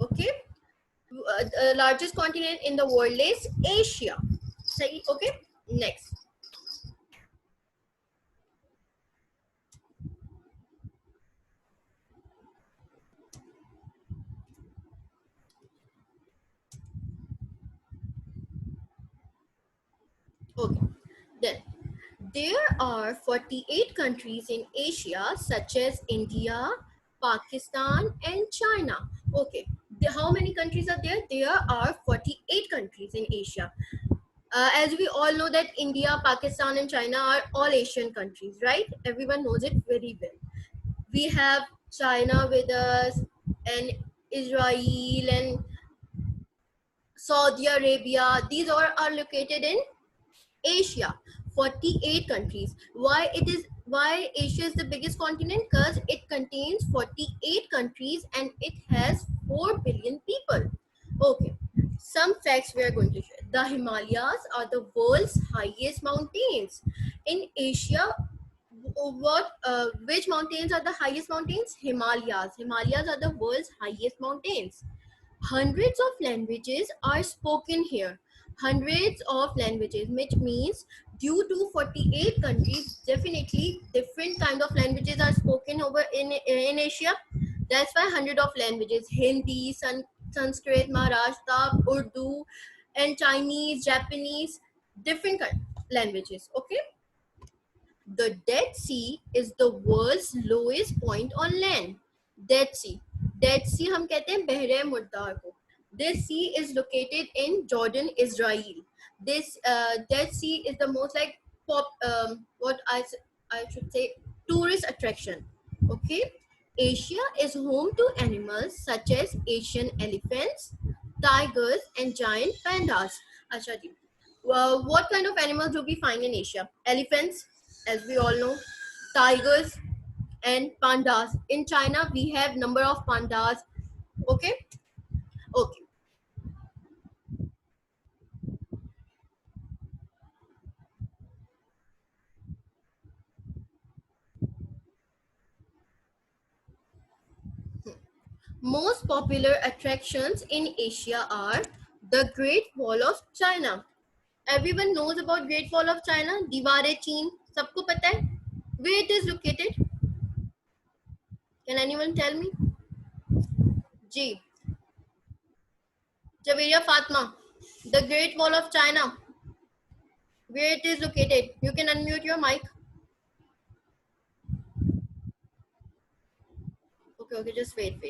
Okay. The largest continent in the world is Asia. Say, okay. Next. Okay. Then there are 48 countries in Asia, such as India, Pakistan, and China. Okay. How many countries are there? There are 48 countries in Asia. As we all know that India, Pakistan, and China are all Asian countries, right? Everyone knows it very well. We have China with us, and Israel, and Saudi Arabia. These all are located in Asia. 48 countries. Why Asia is the biggest continent? Because it contains 48 countries and it has 4 billion people. Okay. Some facts we are going to share. The Himalayas are the world's highest mountains. In Asia, which mountains are the highest mountains? Himalayas are the world's highest mountains. Hundreds of languages are spoken here. Hundreds of languages, which means due to 48 countries, definitely different kind of languages are spoken over in Asia. That's why hundred of languages: Hindi, Sanskrit, Maharashtra, Urdu, and Chinese, Japanese, different languages. Okay. The Dead Sea is the world's lowest point on land. Dead Sea. Dead Sea हम कहते हैं बहरे मुर्दार को. This sea is located in Jordan, Israel. This Dead Sea is the most like what I should say tourist attraction. Okay. Asia is home to animals such as Asian elephants, tigers, and giant pandas. Acha ji. Well, what kind of animals do we find in Asia? Elephants, as we all know, tigers, and pandas. In China, we have number of pandas. Okay. Okay. Most popular attractions in Asia are the Great Wall of China. Everyone knows about Great Wall of China. Diware Chin. सबको पता है? Where it is located? Can anyone tell me? Ji. Javeria Fatma. The Great Wall of China. Where it is located? You can unmute your mic. Okay, just wait.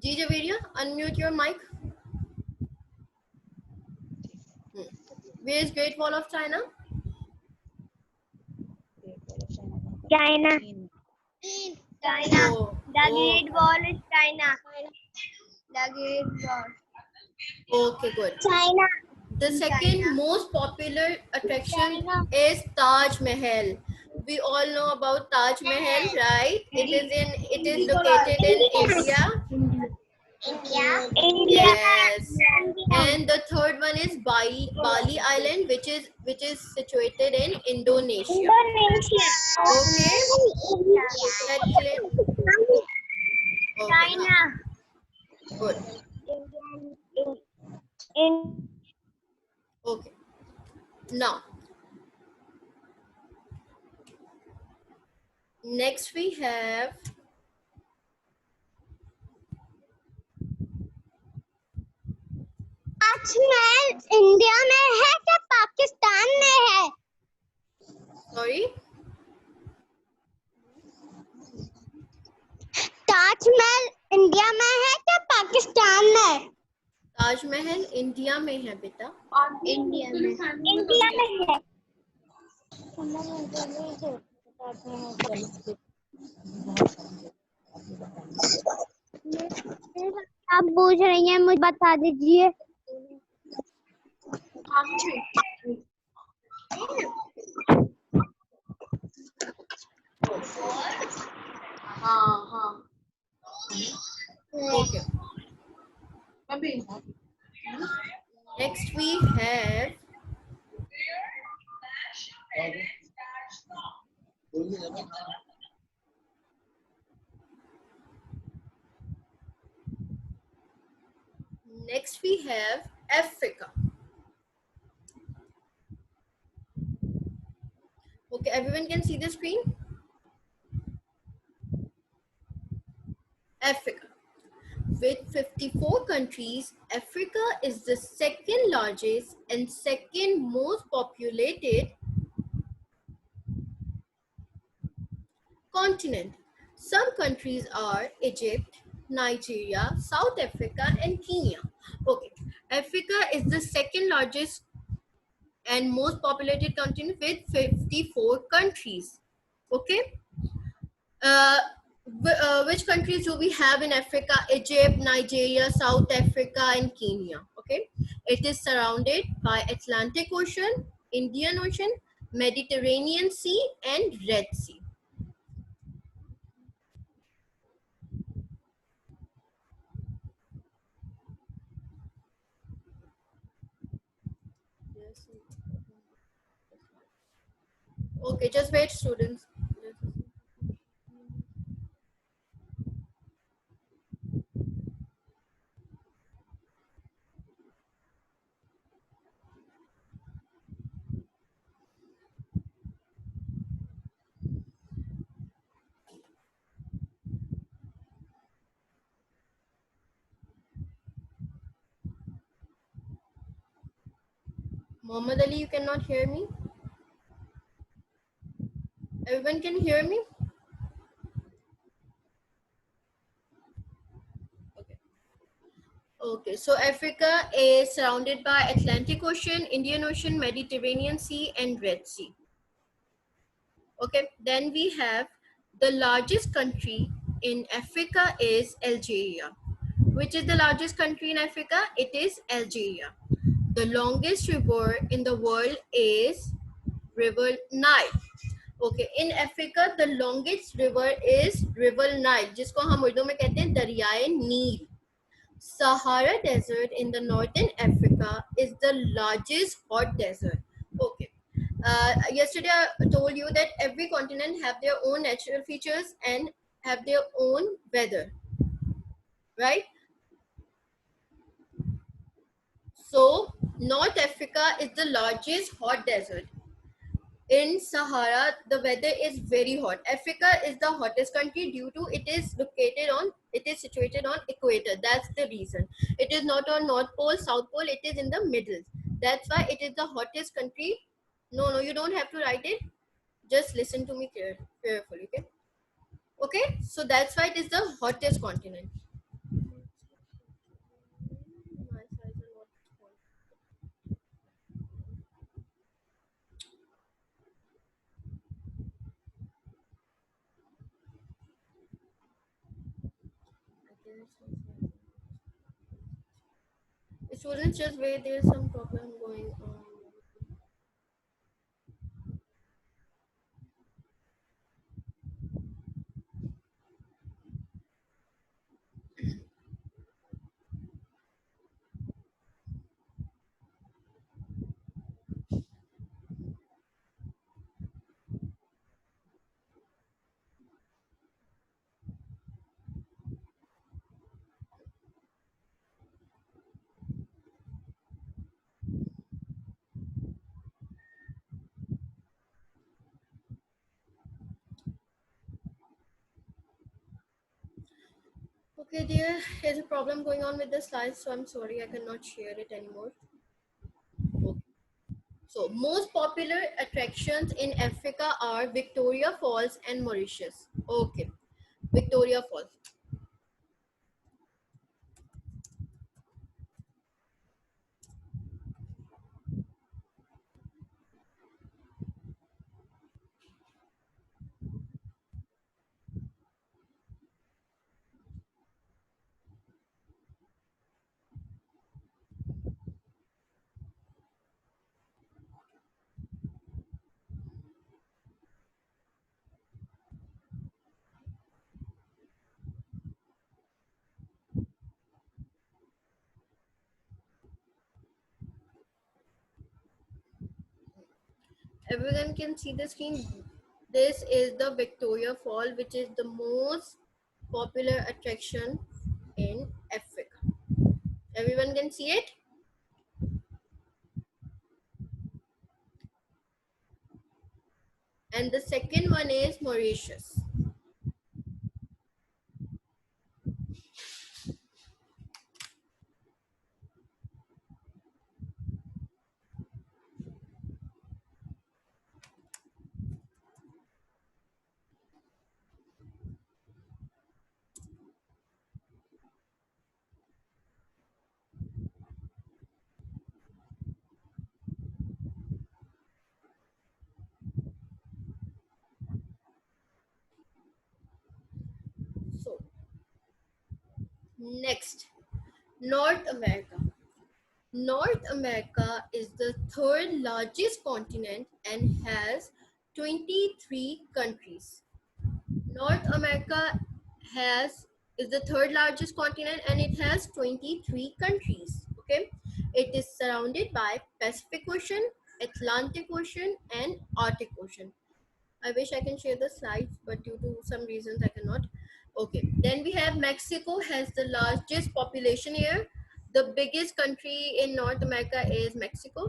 Ji Javeria, unmute your mic. Where is Great Wall of China? China. China. Oh, The oh. Great Wall is China. The Great Wall. Okay, good. China. The second China. most popular attraction China. is Taj Mahal. We all know about Taj Mahal, right? It is located in India. India. Yes. And the third one is Bali Island, which is situated in Indonesia. Indonesia. Okay. That clear? Okay, China. good. In Okay. Now, next we have Taj Mahal India में है क्या पाकिस्तान में है? sorry. Taj Mahal India में है क्या पाकिस्तान में? Taj Mahal India में है बेटा. इंडिया में है. आप पूछ रही हैं, मुझे बता दीजिए. हाँ. Okay. Next we have Next we have Africa. Okay, everyone can see the screen? Africa. With 54 countries, Africa is the second largest and second most populated continent. Some countries are Egypt, Nigeria, South Africa, and Kenya. Okay, Africa is the second largest and most populated continent with 54 countries. Okay, uh, which countries do we have in Africa? Egypt, Nigeria, South Africa, and Kenya. Okay, it is surrounded by Atlantic Ocean, Indian Ocean, Mediterranean Sea, and Red Sea. Okay, just wait, students. Muhammad Ali, you cannot hear me? Everyone can hear me? Okay. Okay, so Africa is surrounded by Atlantic Ocean, Indian Ocean, Mediterranean Sea, and Red Sea. Okay, then we have the largest country in Africa is Algeria. Which is the largest country in Africa? It is Algeria. The longest river in the world is River Nile. Okay, in Africa the longest river is River Nile, जिसको हम उर्दू में कहते हैं दरियाए नील. Sahara Desert in the northern Africa is the largest hot desert. Okay. Yesterday I told you that every continent have their own natural features and have their own weather, right? So North Africa is the largest hot desert. In Sahara, the weather is very hot. Africa is the hottest country due to it is situated on equator. That's the reason. It is not on North Pole, South Pole. It is in the middle. That's why it is the hottest country. No, you don't have to write it. Just listen to me carefully. Okay. Okay. So that's why it is the hottest continent. Students, just wait. There's some problem going on. Okay, dear, there's a problem going on with the slides, so I'm sorry I cannot share it anymore. Okay. So, most popular attractions in Africa are Victoria Falls and Mauritius. Okay, Victoria Falls. Everyone can see the screen. This is the Victoria Fall, which is the most popular attraction in Africa. Everyone can see it? And the second one is Mauritius. So, next, North America. North America is the third largest continent and has 23 countries. North America has is the third largest continent and it has 23 countries. Okay, it is surrounded by Pacific Ocean, Atlantic Ocean, and Arctic Ocean. I wish I can share the slides, but due to some reasons I cannot. Okay, then we have Mexico has the largest population here. The biggest country in North America is Mexico.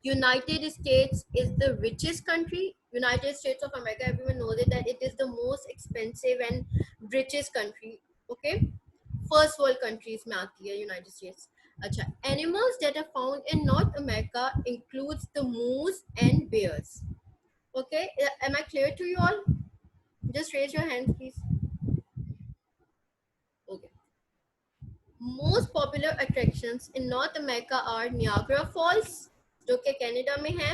United States is the richest country. United States of America, everyone knows it, that it is the most expensive and richest country. Okay, first world countries में आती है United States. अच्छा, animals that are found in North America includes the moose and bears. Okay, am I clear to you all? Just raise your hands, please. Okay. Most popular attractions in North America are Niagara Falls, जो कि Canada में है.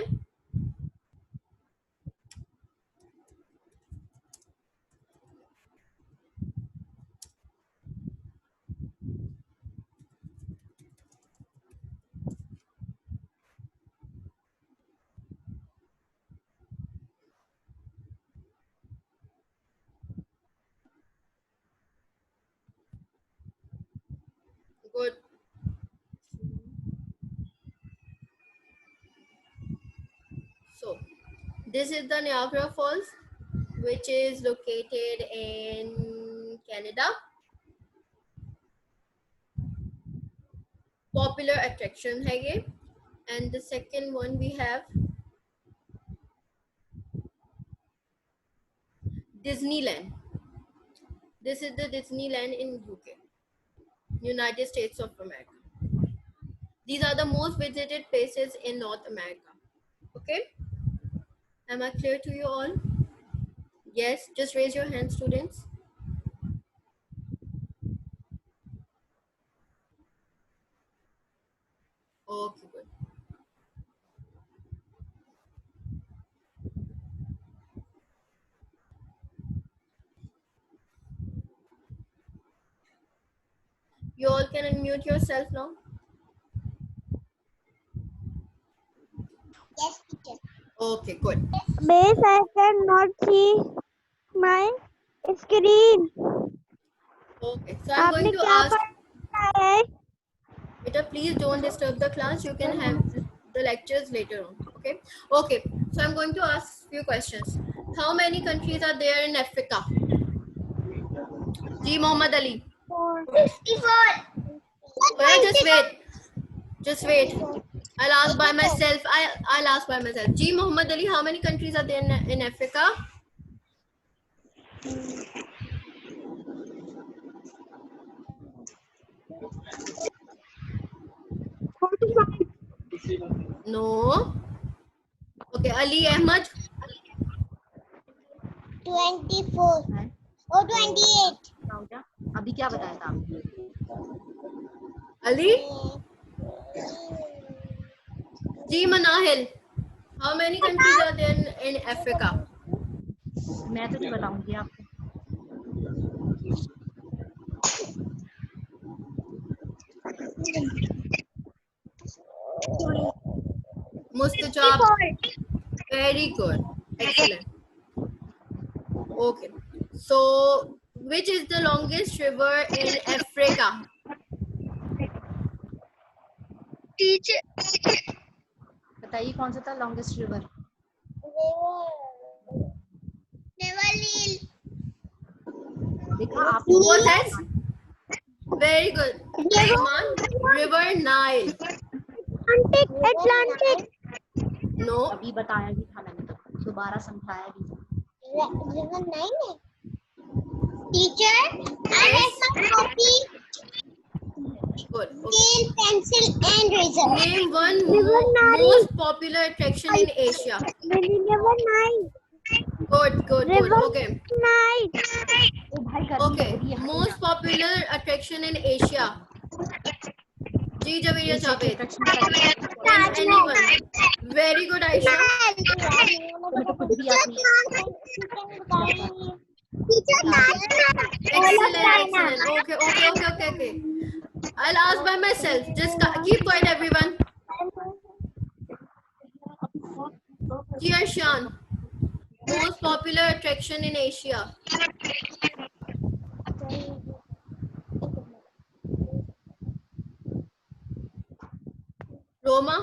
Good. So, this is the Niagara Falls, which is located in Canada. Popular attraction है ये. And the second one we have Disneyland. This is the Disneyland in UK, United States of America. These are the most visited places in North America. Okay, am I clear to you all? Yes, just raise your hand, students. Okay, good. You all can unmute yourself now. Yes, teacher. Okay, good. Miss, I cannot see my screen. Okay, so I'm going to ask, Beta, please don't disturb the class. You can have the lectures later on. Okay. Okay. So I'm going to ask few questions. How many countries are there in Africa? Ji Muhammad Ali. 64. Well, just wait. Just wait. I'll ask by myself. I'll ask by myself. Ji Muhammad Ali, how many countries are there in Africa? No. Okay, Ali Ahmad. 24. Oh, 28. अभी क्या बताया था आपने? Ali. Ji Manahil. How many countries are there in Africa? मैं तो नहीं बताऊंगी आपको. Mustajab. Very good. Excellent. Okay. So, which is the longest river in Africa? Teacher. बताइए कौन सा था लॉन्गेस्ट रिवर? देखा आप What else? Very good. Iman, River Nile. Atlantic. No. अभी बताया भी था मैंने, तो दोबारा समझाया भी था। River Nile. Teacher, I have some copy, Good. Okay. scale, pencil, and razor. Name one River Nile. most popular attraction in Asia. River Nile. Good. River Okay. Nile. ओ भाई गर्मी लग Okay. रही है, Most popular attraction in Asia. Ji Javeria Asia की Javed. attraction का And anyone. Very good, Aisha. तुम्हें तो कुछ भी याद नहीं है। Excellent. Okay. I'll ask by myself. Just keep quiet, everyone. Dear Shan, most popular attraction in Asia. Roma,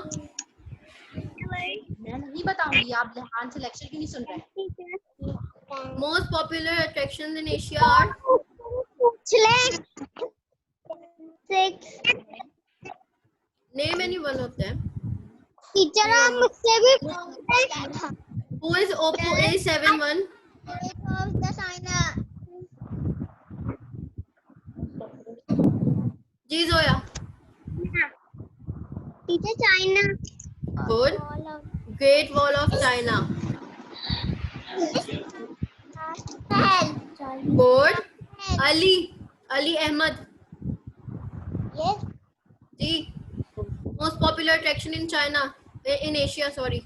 मैं नहीं बताऊंगी, आप ध्यान से लेक्चर क्यों नहीं सुन रहे? most popular attractions in Asia are Six. name any one of them. Teacher, आप मुझसे भी पूछते Who is Oppo A71? Ji Zoya. Teacher, China. Good. Great Wall of China. Good. Ali Ahmed. Yes. Ji. Most popular attraction in China. In Asia, sorry.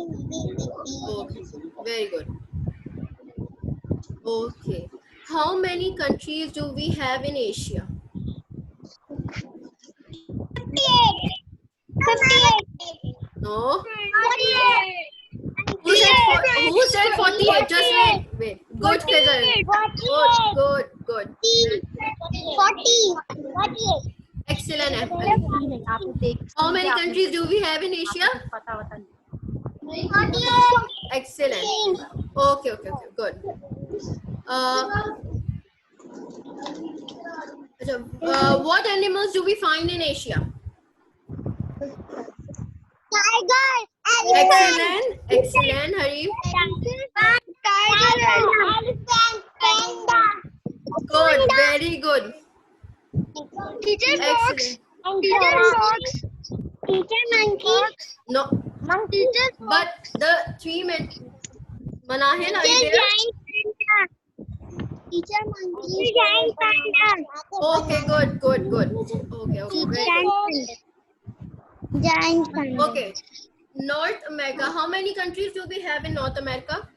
Okay. Very good. Okay. How many countries do we have in Asia? 58. No. 48. Who said 48? Just wait. Good figure. Good. 40. 48. Excellent. नहीं, आपने देख How many countries do we have in Asia? पता वता नहीं। 48. Excellent. Okay. Good. What animals do we find in Asia? Tiger. Elephant. Excellent. Harim. Tiger. Elephant. Panda. Good. Very good. Teacher Excellent. fox. Teacher monkey. No. Monkey. But the three men. Manahil, are you there? Giant panda. Teacher monkey. Giant panda. Okay. Good. Okay. Very good. Giant panda. Okay. North America. How many countries do we have in North America?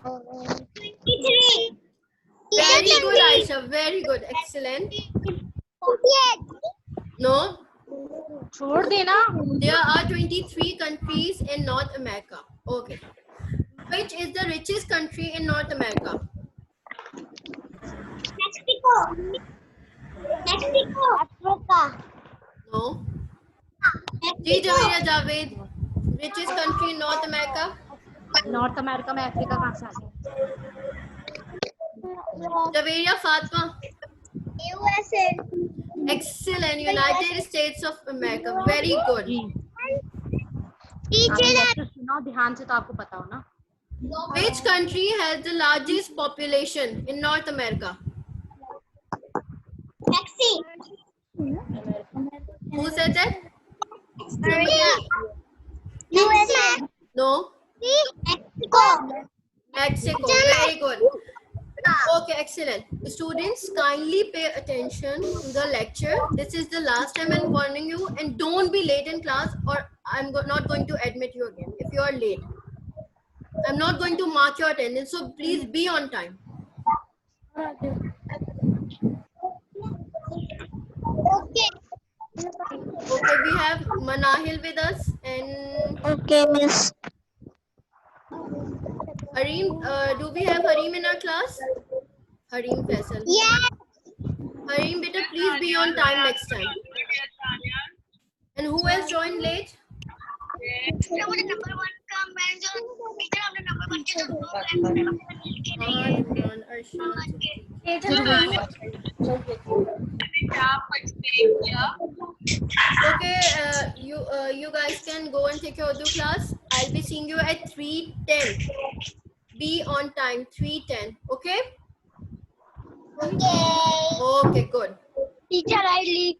23. Very good, Aisha. Very good. Excellent. 48. No. छोड़ देना। There are 23 countries in North America. Okay. Which is the richest country in North America? Mexico. Africa. No. Ji Javeria Javed. Richest country in North America? North America में Africa कहाँ से आ गया? Javeria Fatma. USA. Excellent. United States of America. Very good. जी, Teacher, आपने lecture सुना ध्यान से तो आपको पता हो ना। Which country has the largest population in North America? Mexico. Who said that? USA. No. Mexico. Very good. Okay, excellent. Students, kindly pay attention to the lecture. This is the last time I'm warning you, and don't be late in class or I'm not going to admit you again if you are late. I'm not going to mark your attendance, so please be on time. Okay. Okay, we have Manahil with us and Okay, miss. Harim. Do we have Harim in our class? Harim Faisal. Yeah. Harim, beta, please be on time next time. And who else joined late? Imran, Arshad, okay, you guys can go and take your Urdu class. I'll be seeing you at 3:10. Be on time, 3:10. Okay? Okay. Okay, good. Teacher, I leave.